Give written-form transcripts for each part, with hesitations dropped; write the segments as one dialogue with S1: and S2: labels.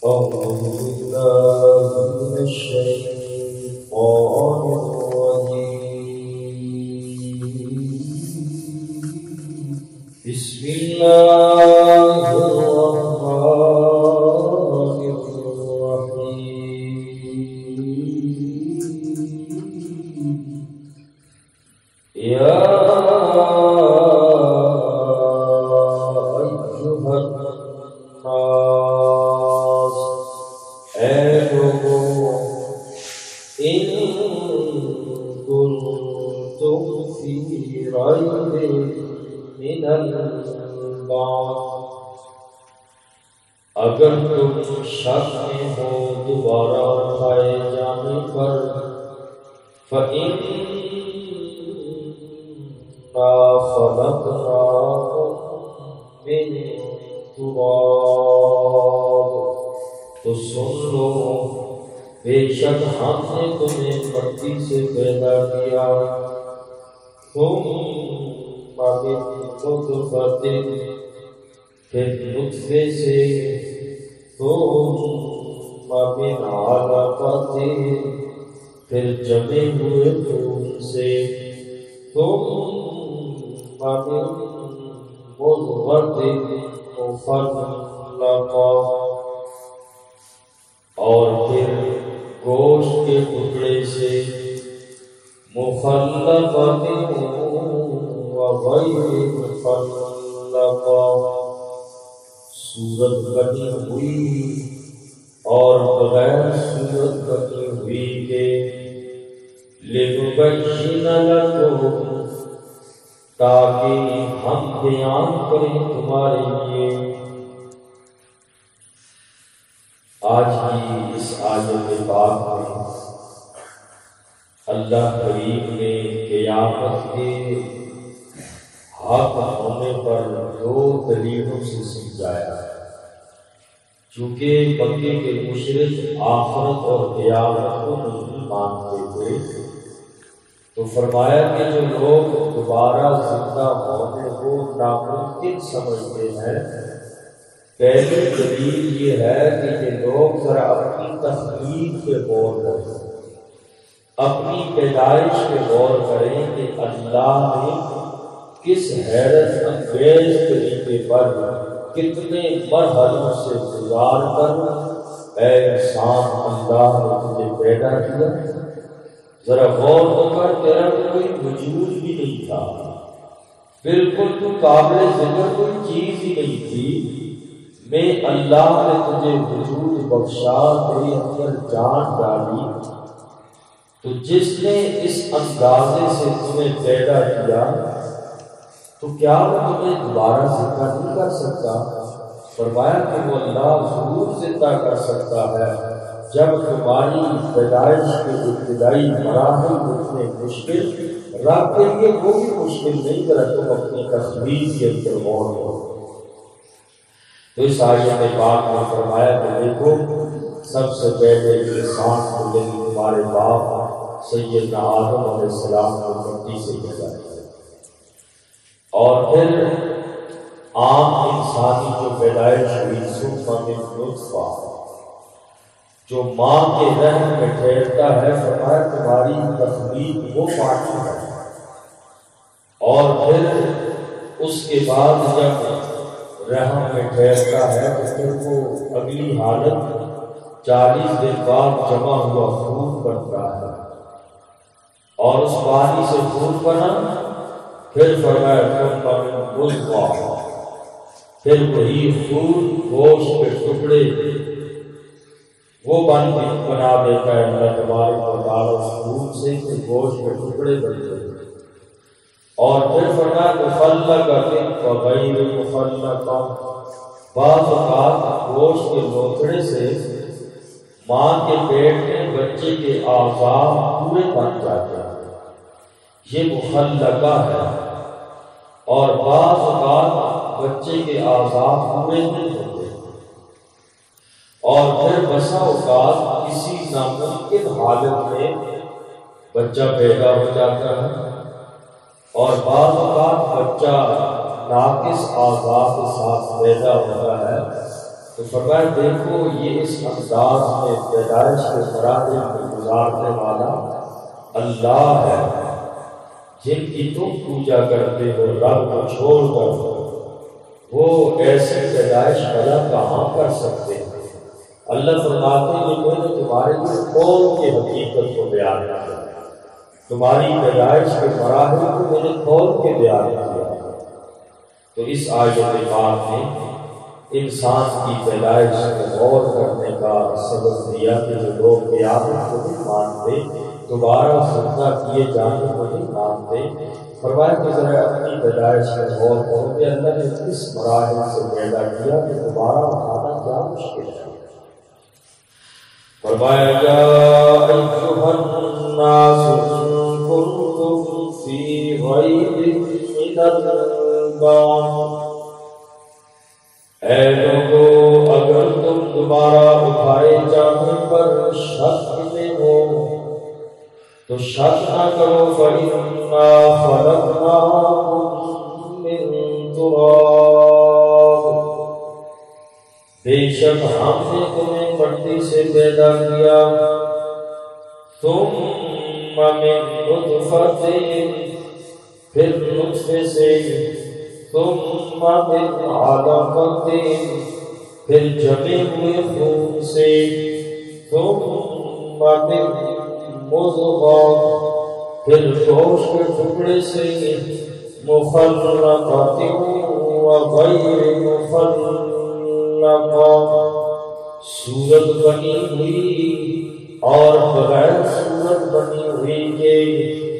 S1: أعوذ بالله من الشيطان الرجيم بسم الله الرحمن الرحيم يا أيها الناس إن كنتم في ريب من البعث اگر تم شک میں ہو دوبارہ اٹھائے جانے پر فإنا خلقناكم من تراب تو سن لو بے شک ہم نے تمہیں مٹی سے پیدا کیا ثم من نطفۃ پھر نطفے سے ثم من علقۃ پھر جمے ہوئے خون سے ثم من مضغۃ مخلقہ اور پھر گوشت کے ٹکڑے سے مخلقۃ وغیر مخلقہ صورت بنی ہوئی اور بغیر صورت بنی ہوئی کے لنبین لکم تاکہ ہم بیان کریں تمہارے لیے۔ آج کی اس آیت پاک میں اللہ کریم نے قیامت کے حق ہونے پر دو دلیلوں سے سمجھایا ہے۔ چونکہ مکے کے مشرک آخرت اور قیامت کو نہیں مانتے تھے تو فرمایا کہ جو لوگ دوبارہ زندہ ہونے کو ناممکن سمجھتے ہیں، پہلی دلیل یہ ہے کہ یہ لوگ ذرا اپنی تخلیق پہ غور کریں، اپنی پیدائش پہ غور کریں کہ اللہ نے کس حیرت انگیز طریقے پر کتنے مرحلوں سے گزار کر اے انسان اللہ نے تجھے پیدا کیا۔ ذرا غور تو کر، تیرا کوئی وجود بھی نہیں تھا، بالکل تو قابل ذکر کوئی چیز ہی نہیں تھی، میں اللہ نے تجھے وجود بخشا، تیرے اندر جان ڈالی، تو جس نے اس اندازے سے تمہیں پیدا کیا تو کیا وہ تمہیں دوبارہ زندہ نہیں کر سکتا؟ فرمایا کہ وہ اللہ ضرور زندہ کر سکتا ہے جب تمہاری پیدائش کے ابتدائی مراحل اتنے مشکل رب کے لیے وہ بھی مشکل نہیں کرا، تم اپنی تخلیق کے اندر غور کرو۔ تو اس آیت پاک میں فرمایا کہ دیکھو سب سے پہلے انسان کو لیکن تمہارے باپ سیدنا آدم علیہ السلام کو مٹی سے پیدا کیا، اور پھر عام انسانی جو پیدائش ہوئی ثم من نطفہ جو ماں کے رحم میں ٹھہرتا ہے، فرمایا تمہاری تخلیق وہ پانی ہے، اور پھر اس کے بعد جب رحم میں ٹھہرتا ہے تو پھر وہ اگلی حالت 40 دن بعد جمع ہوا خون بنتا ہے، اور اس پانی سے خون بنا، پھر فرمایا ثم من مضغہ، پھر وہی خون گوشت کے ٹکڑے وہ بنا دیتا ہے اللہ تبارک و تعالیٰ اس خون سے کہ گوشت کے ٹکڑے بنتے ہیں، اور پھر فرمایا مخلقۃ وغیر مخلقہ، بعض اوقات گوشت کے لوتھڑے سے ماں کے پیٹ میں بچے کے اعضاء پورے بن جاتے ہیں، یہ مخلقہ ہے، اور بعض اوقات بچے کے اعضاء پورے نہیں ہوتے، اور پھر بسا اوقات کسی ناممکن حالت میں بچہ پیدا ہو جاتا ہے، اور بعض اوقات بچہ ناقص اعضاء کے ساتھ پیدا ہوتا ہے، تو تو فرمایا دیکھو یہ اس انداز میں پیدائش کے مراحل کو گزارنے والا اللہ ہے، جن کی تم پوجا کرتے ہو رب کو چھوڑ کر، وہ ایسی پیدائش بھلا کہاں کر سکتے ہیں؟ اللہ فرماتے ہیں کہ میں نے تمہارے لیے کون کی حقیقت کو بیان کیا، تمہاری پیدائش کے مراحل کو میں نے کھول کے بیان کیا۔ تو اس آیت پاک میں انسان کی پیدائش کو غور کرنے کا سبب دیا کہ جو لوگ قیامت کو نہیں مانتے، دوبارہ زندہ کیے جانے کو نہیں مانتے، فرمایا کہ ذرا اپنی پیدائش کا غور کرو کہ اللہ نے کس مراحل سے پیدا کیا کہ دوبارہ اٹھانا کیا مشکل ہے۔ فرمایا یا ایھا الناس کنتم فی ریب من البعث، اے لوگو اگر تم دوبارہ اٹھائے جانے پر شک میں ہو تو شک نہ کرو، فَإِنَّا خَلَقْنَاكُم مِّن تُرَابٍ، بے شک ہم نے تمہیں مٹی سے پیدا کیا، ثُمَّ مِن نُطْفَةٍ، پھر نطفے سے، ثُمَّ مِنْ عَلَقَةٍ، پھر جمے ہوئے خون سے، ثُمَّ مِنْ مضغہ، پھر گوشت کے ٹکڑے سے، مخلقۃ وغیر مخلقہ، صورت بنی ہوئی اور بغیر صورت بنی ہوئی کے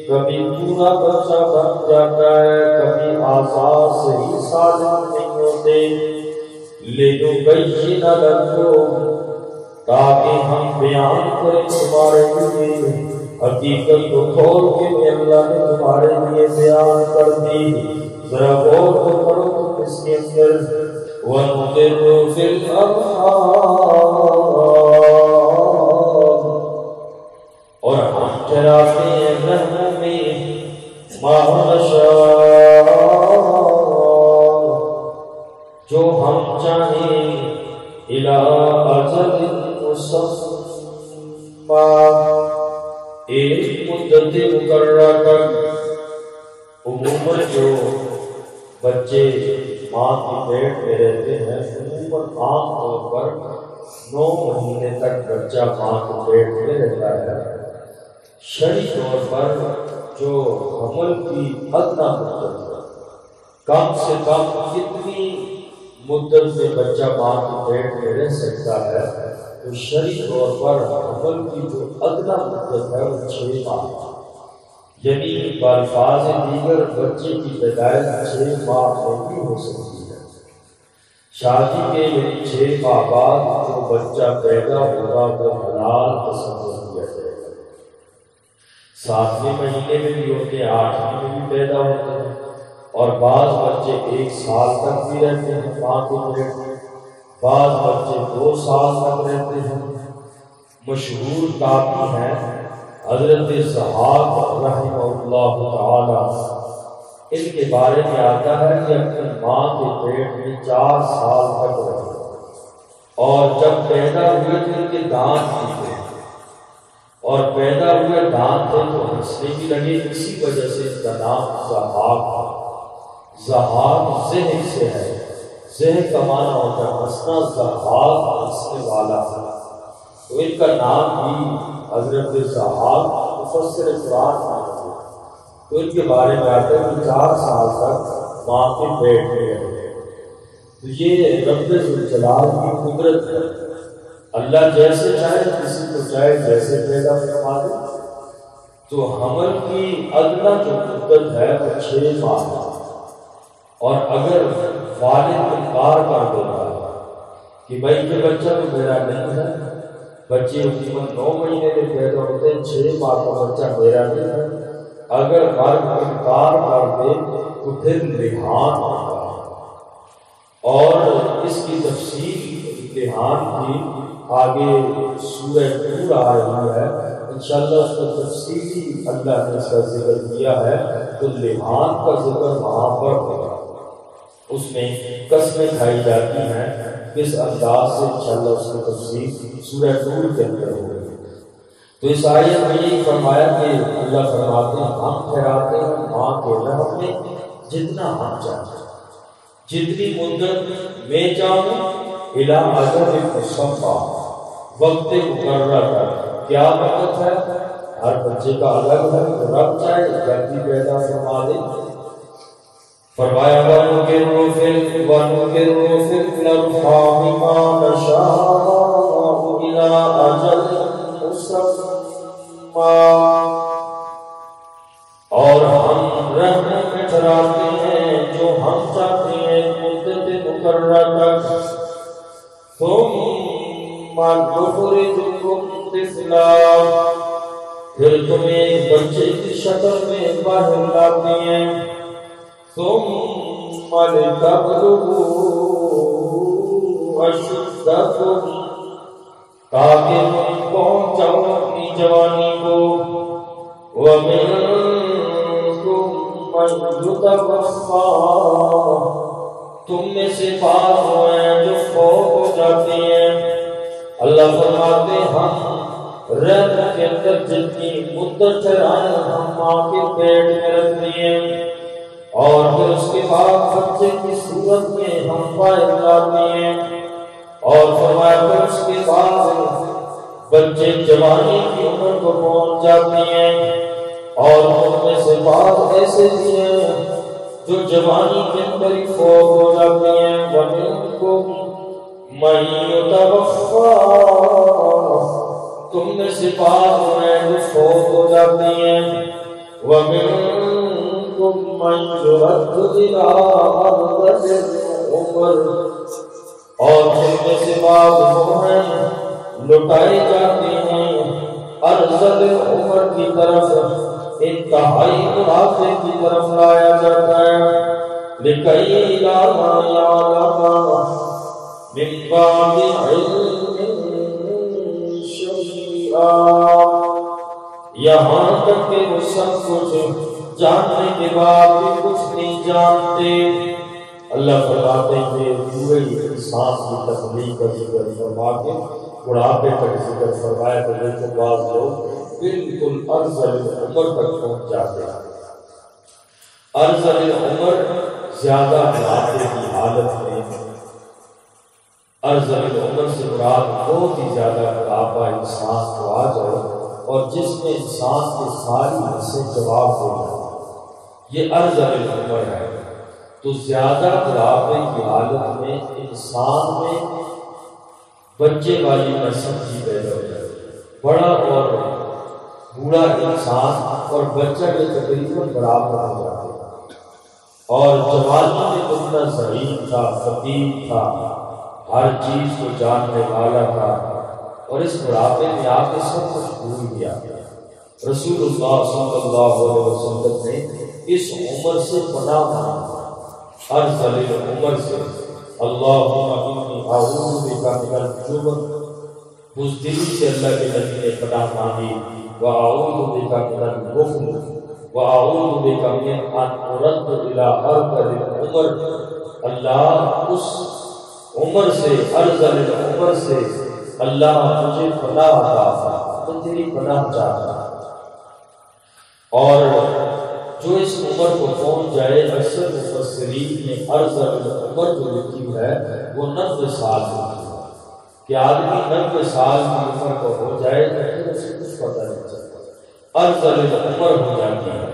S1: کبھی پورا بچہ بن جاتا ہے، کبھی اعضاء صحیح سالم نہیں ہوتے، لِنُبَيِّنَ لَكُمْ، تاکہ ہم بیان کریں تمہارے لیے حقیقت کو کھول کے کہ اللہ نے تمہارے لیے بیان کر دی۔ ذرا غور تو کرو تم اس کے اندر، وَنُقِرُّ فِي الْأَرْحَامِ، اور ہم ٹھہراتے ہیں رحموں میں، مَا نَشَاءُ، جو ہم چاہیں، إِلَىٰ أَجَلٍ مُّسَمًّى، ایک مدت مقررہ تک۔ عموماً جو بچے ماں کی پیٹ میں رہتے ہیں، عموماً عام طور پر 9 مہینے تک بچہ ماں کے پیٹ میں رہتا ہے۔ شرعی طور پر جو حمل کی ادنیٰ مدت ہے، کم سے کم کتنی مدت میں بچہ ماں کے پیٹ میں رہ سکتا ہے، تو شرعی طور پر حمل کی جو ادنیٰ مدت ہے وہ 6 ماہ ہے، یعنی بالفاظ دیگر بچے کی پیدائش 6 ماہ میں بھی ہو سکتی ہے۔ شادی کے 6 ماہ بعد جو بچہ پیدا ہوگا وہ حلال تصور کیا جائے گا۔ 7ویں مہینے میں بھی ہوتے ہیں، 8ویں میں بھی پیدا ہوتے ہیں، اور بعض بچے 1 سال تک بھی رہتے ہیں ماں کے پیٹ میں، بعض بچے 2 سال تک رہتے ہیں۔ مشہور تابعی ہیں حضرت ضحاک رحمہ اللہ تعالی، ان کے بارے میں آتا ہے کہ اپنی ماں کے پیٹ میں 4 سال تک رہے، اور جب پیدا ہوئے تو ان کے دانت بھی تھے، اور پیدا ہوئے دانت تھے تو ہنسنے بھی لگے، اسی وجہ سے اس کا نام ضحاک ہے۔ ضحاک ذہن سے ہے، ذہن کا معنی ہوتا ہے ہنسنا، ضحاک ہنسنے والا ہے، تو ان کا نام بھی حضرت ضحاک مفسر قرآن میں ہے۔ تو ان کے بارے میں آتا ہے کہ 4 سال تک ماں کے پیٹ میں رہے۔ تو یہ رب ذوالجلال کی قدرت ہے، اللہ جیسے چاہے کسی کو چاہے جیسے پیدا فرما دے۔ تو حمل کی ادنیٰ جو مدت ہے وہ 6 ماہ ہے، اور اگر والد انکار کر دیتا ہے کہ بھائی یہ بچہ تو میرا نہیں ہے، بچے عموماً 9 مہینے میں پیدا ہوتے ہیں، 6 ماہ کا بچہ میرا نہیں ہے، اگر مرد انکار کر دے تو پھر لحان ہوتا ہے، اور اس کی تفصیل لحان کی آگے سورہ نور آئی ہوئی ہے، انشاءاللہ اس کا تفصیلی اللہ نے اس کا ذکر کیا ہے، تو لحان کا ذکر وہاں پر ہوگا، اس میں قسمیں کھائی جاتی ہیں کس انداز سے انشاءاللہ اس کی تفصیل سورہ نور کے اندر ہوگی۔ تو اس آیت میں یہ فرمایا کہ اللہ فرماتے ہیں ہم ٹھہراتے ہیں ماں کے رحم میں جتنا ہم چاہتے ہیں، جتنی مدت میں چاہوں، الی اجل مسمى، وقت مقررہ تک۔ کیا وقت ہے؟ ہر بچے کا الگ ہے، تو رب چاہے جلدی پیدا فرما دے۔ فرمایا وَنُقِرُّ فِي الْأَرْحَامِ مَا نَشَاءُ إِلَىٰ أَجَلٍ مُّسَمًّى، اور ہم رحم میں ٹھہراتے ہیں جو ہم چاہتے ہیں مدت مقررہ تک۔ ثُمَّ نُخْرِجُكُمْ طِفْلًا، پھر تمہیں بچے کی شکل میں باہر لاتے ہیں۔ ثُمَّ لِتَبْلُغُوا أَشُدَّكُمْ، تاکہ تم پہنچ جاؤ اپنی جوانی کو۔ وَمِنْكُمْ مَنْ يُتَوَفَّى، تم میں سے بعض وہ ہیں جو فوت ہو جاتے ہیں۔ اللہ فرماتے ہیں ہم رحم کے اندر جتنی مدت ٹھہرائیں ہم ماں کے پیٹ میں رکھ دیے، اور پھر اس کے بعد بچے کی صورت میں ہم باہر لاتے ہیں، اور فرمایا پھر اس کے بعد بچے جوانی کی عمر کو پہنچ جاتے ہیں، اور ان میں سے بعض ایسے بھی ہیں جو جوانی کے اندر ہی فوت ہو جاتے ہیں۔ وَمِنْكُمْ مَن يُتَوَفَّى، تم میں سے بعض ہیں جو فوت ہو جاتے ہیں۔ وَمِنْكُمْ مَن يُرَدُّ إِلَىٰ أَرْذَلِ الْعُمُرِ، اور تم میں سے بعض وہ ہیں لٹائے جاتے ہیں ارذل العمر کی طرف، انتہائی بڑھاپے کی طرف لایا جاتا ہے۔ لِكَيْ لَا يَعْلَمَ مِن بَعْدِ عِلْمٍ شَيْئًا، یہاں تک کہ وہ سب کچھ جاننے کے بعد بھی کچھ نہیں جانتے۔ اللہ فرماتے ہیں کہ پورے انسان کی تخلیق کا ذکر فرما کے بڑھاپے کا ذکر فرمایا تو دیکھو بعض لوگ بالکل ارذل العمر تک پہنچ جاتے ہیں۔ ارذل العمر زیادہ بڑھاپے کی حالت میں، ارذل العمر سے مراد بہت ہی زیادہ بڑھاپا انسان کو آ جائے اور جس میں انسان کے ساری حصے جواب ہو جائے، یہ ارذل العمر ہے۔ تو زیادہ بڑھاپے کی حالت میں انسان میں بچے والی نسل کی پیدا ہو جائے، بڑا اور بوڑھا انسان اور بچہ کے تقریباً برابر ہو جاتے ہیں، اور جوانی میں کتنا ضعیف تھا، فقیر تھا، ہر چیز کو جاننے والا تھا، اور اس بڑھاپے میں آ کے سب کچھ بھول گیا۔ رسول اللہ صلی اللہ علیہ وسلم نے اس عمر سے پناہ مانگی، ارذل العمر سے۔ اللہم انی اعوذ بک من الجبن، بزدلی سے اللہ کے نبی نے پناہ مانگی۔ واعوذ بک من البخل، واعوذ بک من ان ارد الی ارذل العمر، اللہ اس عمر سے، ارذل العمر سے اللہ مجھے پناہ عطا فرما، تو تیری پناہ چاہتا ہے۔ اور جو اس عمر کو پہنچ جائے، اکثر مفسرین نے ارذل العمر جو لکھی ہے وہ 90 سال لکھی ہے، کہ آدمی 90 سال کی عمر کو ہو جائے تو پھر اسے کچھ پتہ نہیں چلتا، ارذل العمر ہو جاتی ہے۔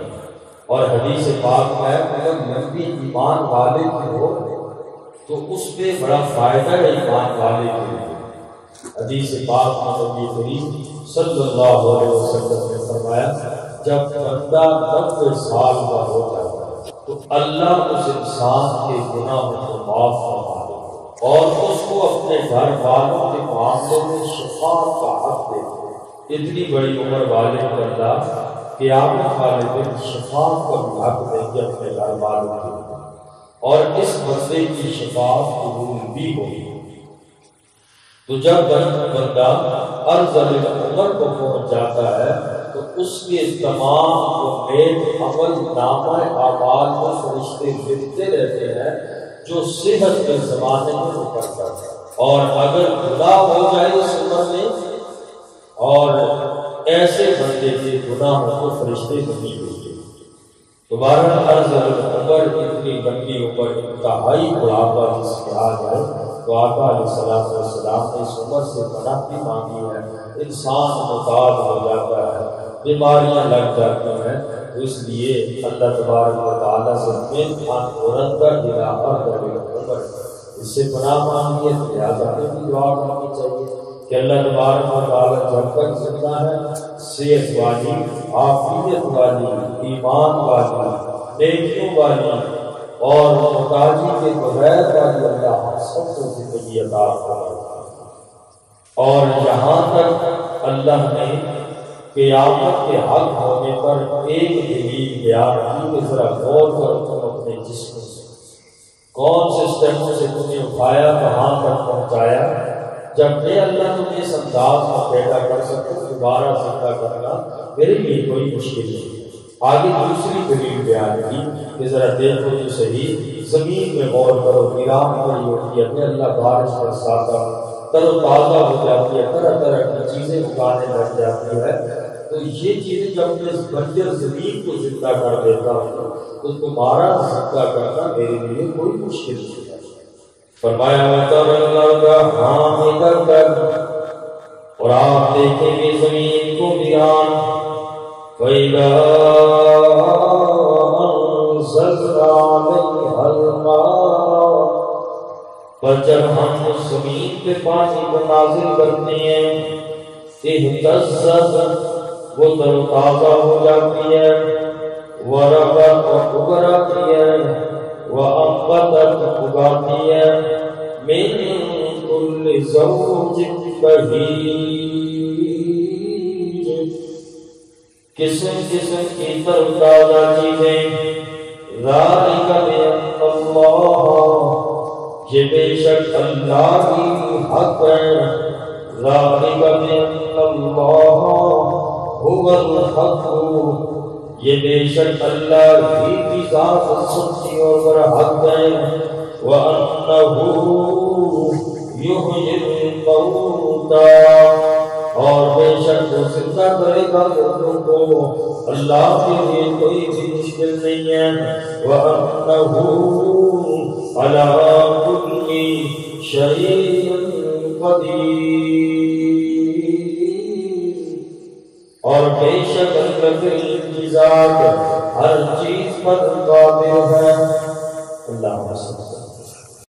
S1: اور حدیث پاک میں اگر لمبی ایمان والے کی ہو تو اس پہ بڑا فائدہ ہے ایمان والے کے لیے۔ حدیث پاک میں نبی کریم صلی اللہ علیہ وسلم نے فرمایا جب بندہ 90 سال کا ہو جاتا ہے تو اللہ اس انسان کے گناہوں کو معاف فرما دے اور اس کو اپنے گھر والوں کے معاملے میں شفاعت کا حق دے دے۔ اتنی بڑی عمر والے بندہ قیامت والے دن شفاعت کا بھی حق دیں گے اپنے گھر والوں کے لیے، اور اس بندے کی شفاعت قبول بھی ہوگی۔ تو جب بندہ ارذل العمر کو پہنچ جاتا ہے تو اس کے تمام نیک عمل نامہ اعمال کو فرشتے لکھتے رہتے ہیں جو صحت کے زمانے میں وہ کرتا ہے۔ اور اگر گناہ ہو جائے اس عمر میں اور ایسے بندے کے گناہوں کو فرشتے نہیں بھیجتے، دوبارہ عرض عمر اتنی لمبی عمر انتہائی بڑھاپا جس میں آ جائے تو آقا علیہ السلام نے اس عمر سے پناہ بھی مانگی ہے۔ انسان محتاج ہو جاتا ہے، بیماریاں لگ جاتی ہیں، تو اس لیے اللہ تبارک و تعالیٰ سے اس سے پناہ مانگی ہے، لہٰذا ہمیں بھی دعا کرنی چاہیے کہ اللہ تبارک و تعالیٰ جب تک زندہ ہے صحت والی، عافیت والی، ایمان والی، نیکیوں والی اور محتاجی کے بغیر والی اللہ ہم سب کو زندگی عطا فرمائے۔ اور یہاں تک اللہ نے قیامت کے حق ہونے پر ایک دلیل بیان کی کہ ذرا غور کرو تم اپنے جسم سے کون سے سٹیپوں سے تمہیں اٹھایا، کہاں تک پہنچایا۔ جب میں اللہ تمہیں اس انداز میں پیدا کر سکوں دوبارہ زندہ کرنا میرے لیے کوئی مشکل نہیں۔ آگے دوسری دلیل بیان کی کہ ذرا دیکھو تو صحیح، زمین میں غور کرو، ویران پڑی ہوتی ہے، پھر اللہ بارش برساتا، تر و تازہ ہو جاتی ہے، طرح طرح کی چیزیں اگانے لگ جاتی ہے۔ تو یہ چیزیں جب میں اس بنجر زمین کو زندہ کر دیتا ہوں تو تمہارا زندہ کرنا میرے لیے کوئی مشکل نہیں ہے۔ فرمایا اور آپ دیکھیں گے زمین کو ویران، فَإِذَا أَنزَلْنَا عَلَيْهَا الْمَاءَ، پر جب ہم اس زمین پہ پانی کو نازل کرتے ہیں اہتزت، وہ تر و تازہ ہو جاتی ہے، وربت اگراتی ہے، وانبتت اگاتی ہے، من کل زوج بہیج، قسم قسم کی تر و تازہ چیزیں، ذالک بأن اللہ، یہ بے شک اللہ کی حق ہے، ذالک بأن اللہ هو الحق، یہ بے شک اللہ ہی کی ذات سچی اور برحق ہے، وَأَنَّهُ يُحْيِي الْمَوْتَى، اور بے شک وہ زندہ کرے گا مردوں کو، اللہ کے لیے کوئی بھی مشکل نہیں ہے، وَأَنَّهُ عَلَىٰ كُلِّ شَيْءٍ قَدِيرٌ، اور بے شک اللہ کی ذات ہر چیز پر قادر ہے۔ اللہ